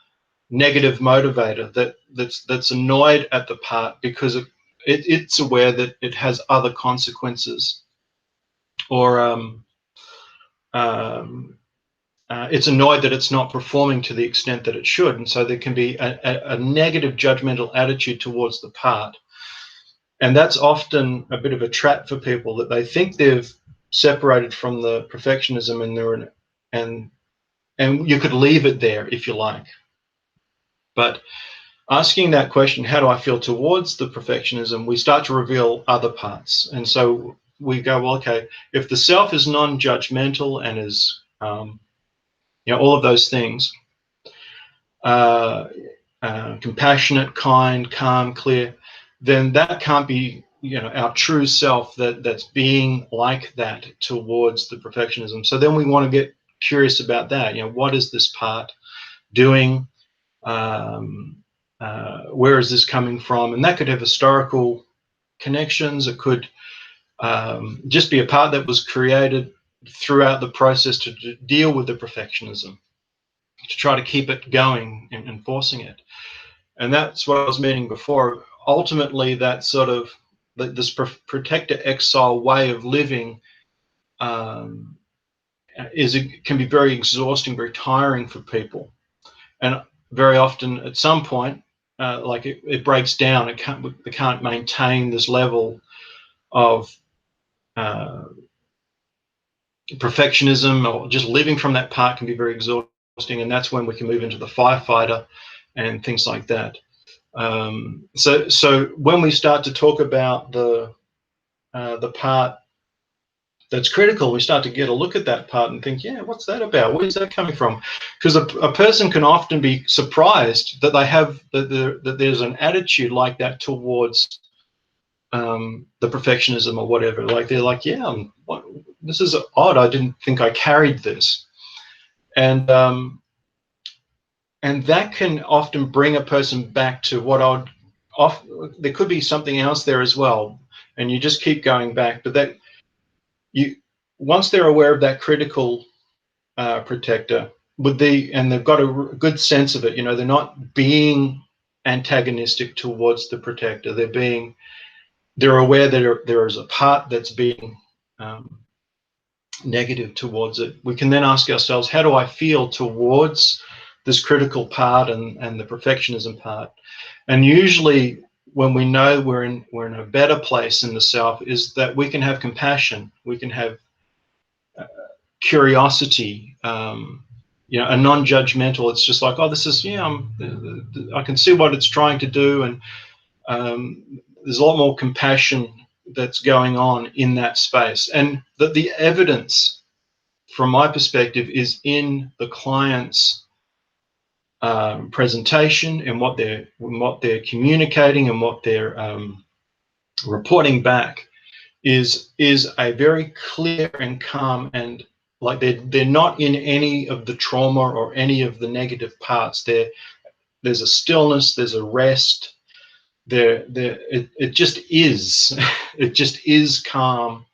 Speaker 1: negative motivator that's annoyed at the part because it's aware that it has other consequences, or it's annoyed that it's not performing to the extent that it should, and so there can be a negative judgmental attitude towards the part. And that's often a bit of a trap for people, that they think they've separated from the perfectionism, and you could leave it there if you like. But asking that question, how do I feel towards the perfectionism, we start to reveal other parts. And so we go, well, okay, if the self is non-judgmental and is, you know, all of those things, compassionate, kind, calm, clear, then that can't be, you know, our true self that's being like that towards the perfectionism. So then we want to get curious about that. You know, what is this part doing? Where is this coming from? And that could have historical connections. It could just be a part that was created throughout the process to deal with the perfectionism, to try to keep it going and enforcing it. And that's what I was meaning before. Ultimately, that sort of this protector exile way of living can be very exhausting, very tiring for people, and very often at some point, like it breaks down. They can't maintain this level of perfectionism, or just living from that part can be very exhausting, and that's when we can move into the firefighter and things like that. So when we start to talk about the part that's critical, we start to get a look at that part and think, yeah, what's that about? Where's that coming from? Because a person can often be surprised that they have that there's an attitude like that towards the perfectionism or whatever. Like they're like, yeah, this is odd. I didn't think I carried this, and that can often bring a person back to what there could be something else there as well, and you just keep going back. But that once they're aware of that critical protector, and they've got a good sense of it, they're not being antagonistic towards the protector. They're aware that there is a part that's being negative towards it. We can then ask ourselves, how do I feel towards this critical part and the perfectionism part? And usually when we know we're in a better place in the self, is that we can have compassion, we can have curiosity, a non-judgmental. It's just like, oh, this is, I can see what it's trying to do, and there's a lot more compassion that's going on in that space, and that the evidence, from my perspective, is in the client's presentation and what they're communicating and what they're reporting back is a very clear and calm, and like they're not in any of the trauma or any of the negative parts. There's a stillness, there's a rest. It just is. It just is calm.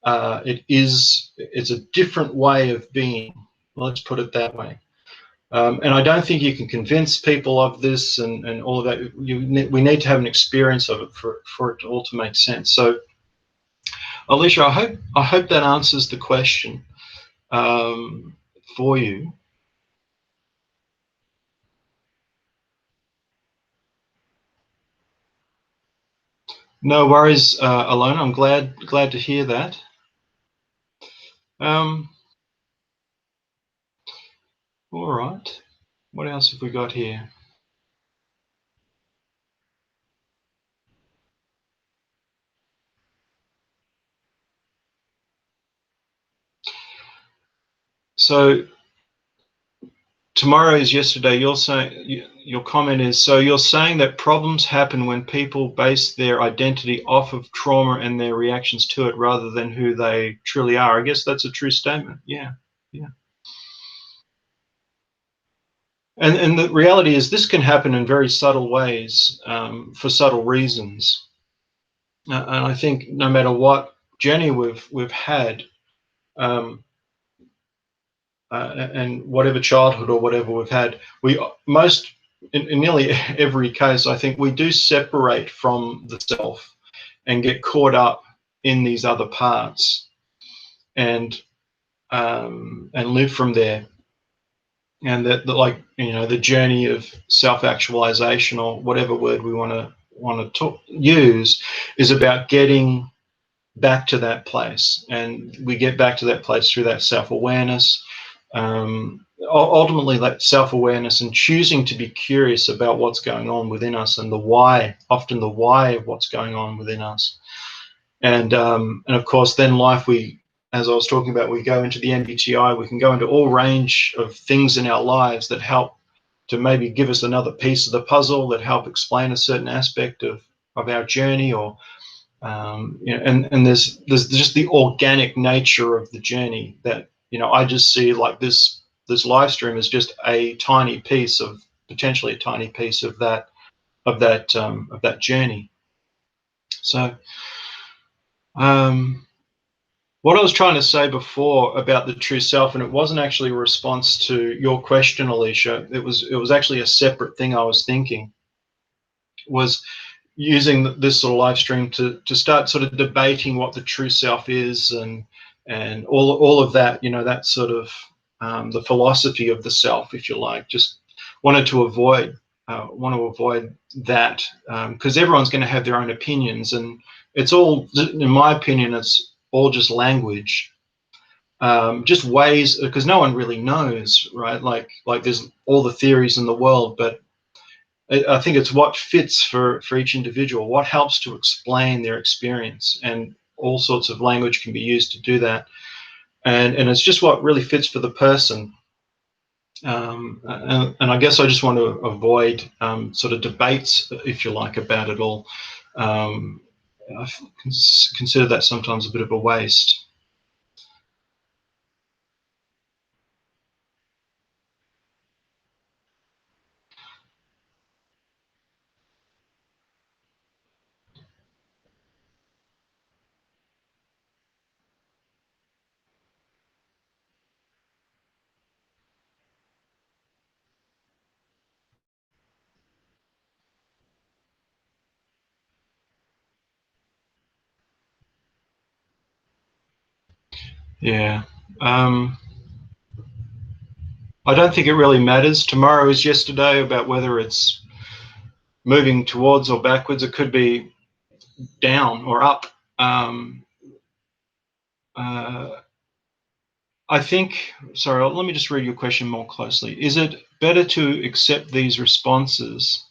Speaker 1: It's a different way of being. Let's put it that way. And I don't think you can convince people of this and all of that. We need to have an experience of it for it all to make sense. So, Alicia, I hope that answers the question for you. No worries, Alona. I'm glad to hear that. All right. What else have we got here? So tomorrow is yesterday. You're saying, your comment is, so you're saying that problems happen when people base their identity off of trauma and their reactions to it rather than who they truly are. I guess that's a true statement. Yeah. And the reality is this can happen in very subtle ways, for subtle reasons. And I think no matter what journey we've had, and whatever childhood or whatever we've had, in nearly every case, I think we do separate from the self and get caught up in these other parts, and live from there. And that like, the journey of self-actualization, or whatever word we want to use, is about getting back to that place, and we get back to that place through that self-awareness. Ultimately, that self-awareness and choosing to be curious about what's going on within us, and the why, often the why of what's going on within us. And of course, then life, as I was talking about, we go into the MBTI, we can go into all range of things in our lives that help to maybe give us another piece of the puzzle, that help explain a certain aspect of our journey, or and there's just the organic nature of the journey that, I just see like this live stream is just a tiny piece of, potentially a tiny piece of that journey. So what I was trying to say before about the true self, and it wasn't actually a response to your question, Alicia, it was actually a separate thing I was thinking, was using this sort of live stream to start sort of debating what the true self is, and and all of that, that sort of the philosophy of the self, if you like. Just wanted to avoid that, because everyone's going to have their own opinions, and it's all, in my opinion, it's all just language, just ways, because no one really knows, right? Like there's all the theories in the world, but I think it's what fits for each individual, what helps to explain their experience, and all sorts of language can be used to do that. And it's just what really fits for the person. And I guess I just want to avoid sort of debates, if you like, about it all. I consider that sometimes a bit of a waste. Yeah. I don't think it really matters. Tomorrow is yesterday, about whether it's moving towards or backwards. It could be down or up. Uh, I think, sorry, let me just read your question more closely. Is it better to accept these responses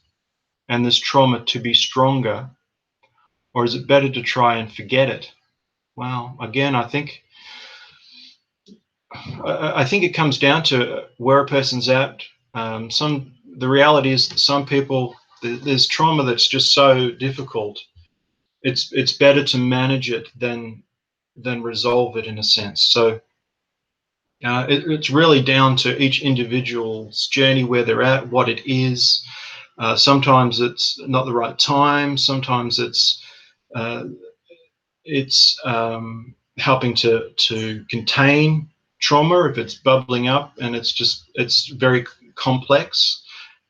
Speaker 1: and this trauma to be stronger, or is it better to try and forget it? Well, again, I think it comes down to where a person's at. The reality is that some people, there's trauma that's just so difficult. It's better to manage it than resolve it, in a sense. So it's really down to each individual's journey, where they're at, what it is. Sometimes it's not the right time. Sometimes it's helping to contain trauma if it's bubbling up, and it's very complex.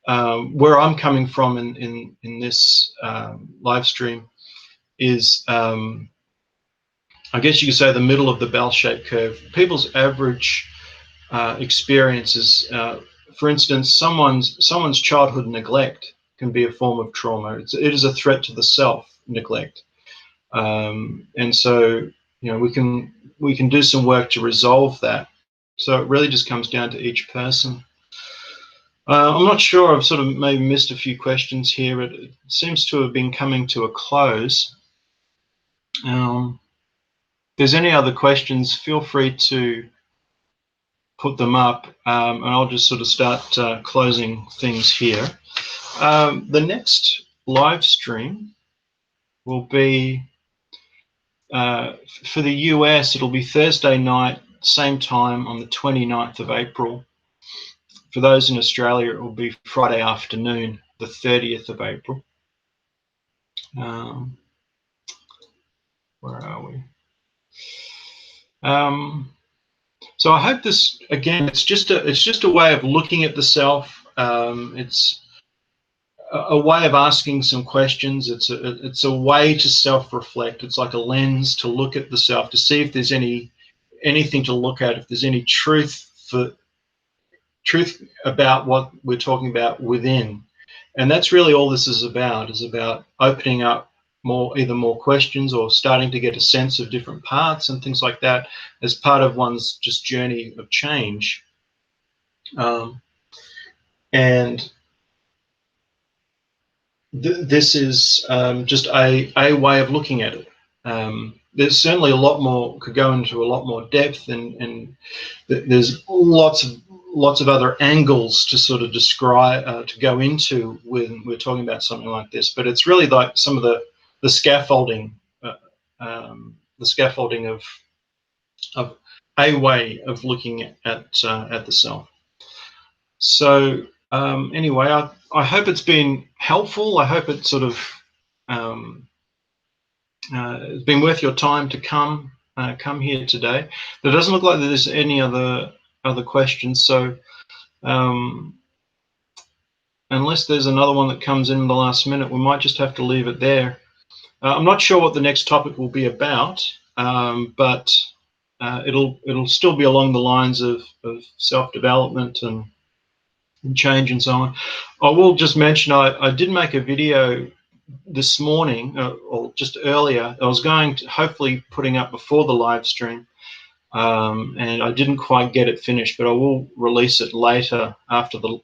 Speaker 1: Where I'm coming from in this live stream is, I guess you could say, the middle of the bell-shaped curve. People's average experiences, for instance, someone's childhood neglect can be a form of trauma. It is a threat to the self, neglect. And so, we can do some work to resolve that. So it really just comes down to each person. I'm not sure, I've sort of maybe missed a few questions here. It seems to have been coming to a close. If there's any other questions, feel free to put them up, and I'll just sort of start closing things here. The next live stream will be, for the US, it'll be Thursday night, same time, on the 29th of April. For those in Australia, it will be Friday afternoon, the 30th of April. Where are we? So I hope this, again, it's just a way of looking at the self. It's a way of asking some questions. It's a way to self-reflect. It's like a lens to look at the self, to see if there's anything to look at, if there's any truth about what we're talking about within. And that's really all this is about opening up either more questions, or starting to get a sense of different parts and things like that, as part of one's just journey of change. And this is just a way of looking at it. There's certainly a lot more, could go into a lot more depth, and there's lots of other angles to sort of describe, to go into when we're talking about something like this. But it's really like some of the scaffolding, the scaffolding of a way of looking at the self. So anyway, I hope it's been helpful. I hope it sort of it's been worth your time to come here today. There doesn't look like there's any other questions. So unless there's another one that comes in the last minute, we might just have to leave it there. I'm not sure what the next topic will be about, but it'll still be along the lines of self-development and change and so on. I will just mention I did make a video this morning, or just earlier. I was going to hopefully putting up before the live stream, and I didn't quite get it finished, but I will release it later after the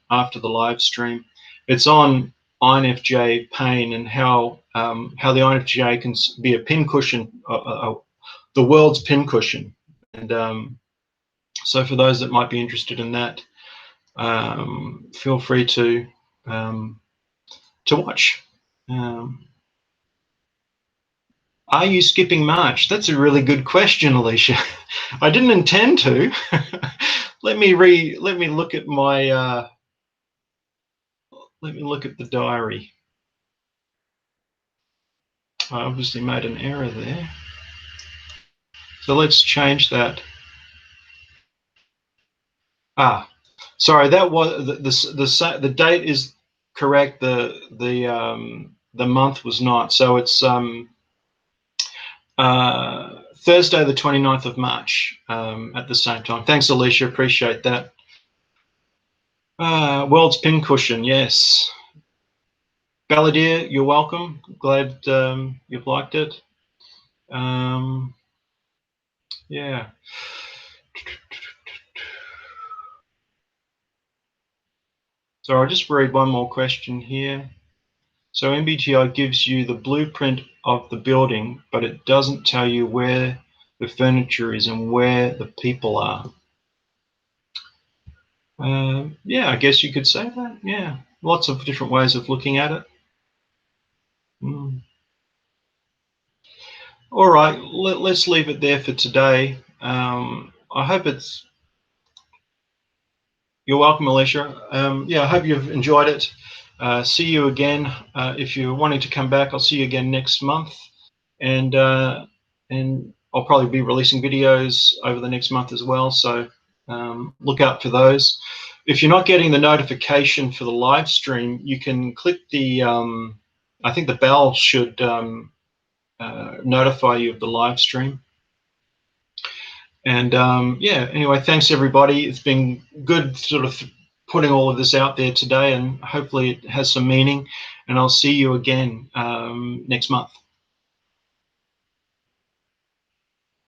Speaker 1: live stream. It's on infj pain and how the infj can be a pincushion, the world's pincushion, and so for those that might be interested in that, feel free to watch. Are you skipping March? That's a really good question, Alicia. I didn't intend to. let me look at my let me look at the diary. I obviously made an error there. So let's change that. Sorry, that was the date is correct. The month was not. So it's Thursday, the 29th of March, at the same time. Thanks, Alicia. Appreciate that. World's pincushion, yes. Balladeer, you're welcome. Glad you've liked it. Yeah. So I'll just read one more question here. So MBTI gives you the blueprint of the building, but it doesn't tell you where the furniture is and where the people are. Yeah, I guess you could say that. Yeah, lots of different ways of looking at it. All right, let's leave it there for today. I hope it's... You're welcome, Alicia. Yeah, I hope you've enjoyed it. See you again. If you're wanting to come back, I'll see you again next month. And I'll probably be releasing videos over the next month as well, so look out for those. If you're not getting the notification for the live stream, you can click the I think the bell should notify you of the live stream. And yeah, anyway, thanks everybody. It's been good sort of putting all of this out there today, and hopefully it has some meaning, and I'll see you again next month.